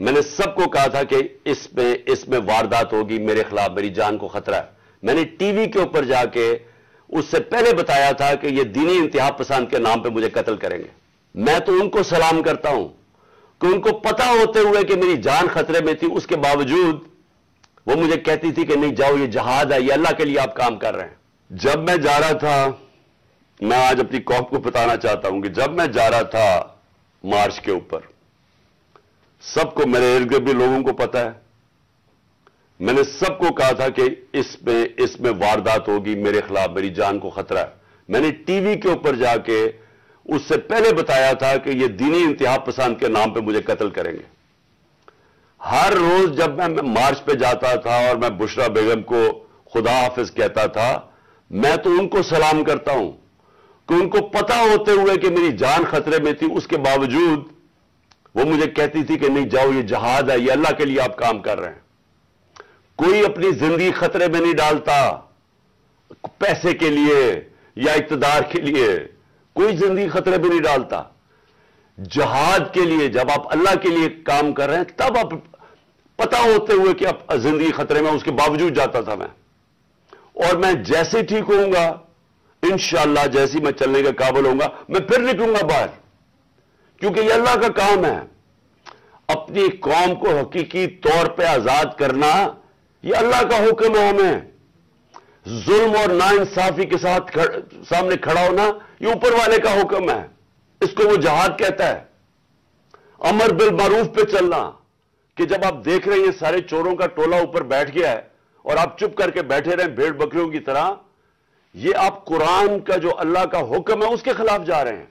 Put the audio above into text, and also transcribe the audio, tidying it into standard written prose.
میں نے سب کو کہا تھا کہ اس میں واردات ہوگی، میرے خلاف میری جان کو خطرہ ہے۔ میں نے ٹی وی کے اوپر جا کے اس سے پہلے بتایا تھا کہ یہ دینی انتہا پسند کے نام پہ مجھے قتل کریں گے۔ میں تو ان کو سلام کرتا ہوں کہ ان کو پتا ہوتے ہوئے کہ میری جان خطرے میں تھی، اس کے باوجود وہ مجھے کہتی تھی کہ نہیں جاؤ، یہ جہاد ہے، یہ اللہ کے لیے آپ کام کر رہے ہیں۔ جب میں جا رہا تھا، میں آج اپنی قوم کو بتانا چاہتا ہوں کہ جب میں جا رہا تھا مارچ کے اوپر، سب کو، میرے ارد گرد بھی لوگوں کو پتا ہے، میں نے سب کو کہا تھا کہ اس میں واردات ہوگی، میرے خلاف میری جان کو خطرہ ہے۔ میں نے ٹی وی کے اوپر جا کے اس سے پہلے بتایا تھا کہ یہ دینی انتہا پسند کے نام پہ مجھے قتل کریں گے۔ ہر روز جب میں مارچ پہ جاتا تھا اور میں بشرا بیگم کو خدا حافظ کہتا تھا، میں تو ان کو سلام کرتا ہوں کہ ان کو پتا ہوتے ہوئے کہ میری جان خطرے میں تھی، اس کے باوجود وہ مجھے کہتی تھی کہ نہیں جاؤ، یہ جہاد ہے، یہ اللہ کے لیے آپ کام کر رہے ہیں۔ کوئی اپنی زندگی خطرے میں نہیں ڈالتا پیسے کے لیے یا اقتدار کے لیے، کوئی زندگی خطرے میں نہیں ڈالتا۔ جہاد کے لیے جب آپ اللہ کے لیے کام کر رہے ہیں، تب آپ پتا ہوتے ہوئے کہ آپ زندگی خطرے میں، اس کے باوجود جاتا تھا میں۔ اور میں جیسے ٹھیک ہوں گا انشاءاللہ، جیسی میں چلنے کا قابل ہوں گا، میں پھر نکلوں گا باہر، کیونکہ یہ اللہ کا کام ہے۔ اپنی قوم کو حقیقی طور پہ آزاد کرنا یہ اللہ کا حکم ہے ہمیں۔ ظلم اور ناانصافی کے ساتھ سامنے کھڑا ہونا یہ اوپر والے کا حکم ہے، اس کو وہ جہاد کہتا ہے۔ امر بالمعروف پہ چلنا، کہ جب آپ دیکھ رہے ہیں سارے چوروں کا ٹولہ اوپر بیٹھ گیا ہے اور آپ چپ کر کے بیٹھے رہیں بھیڑ بکریوں کی طرح، یہ آپ قرآن کا جو اللہ کا حکم ہے اس کے خلاف جا رہے ہیں۔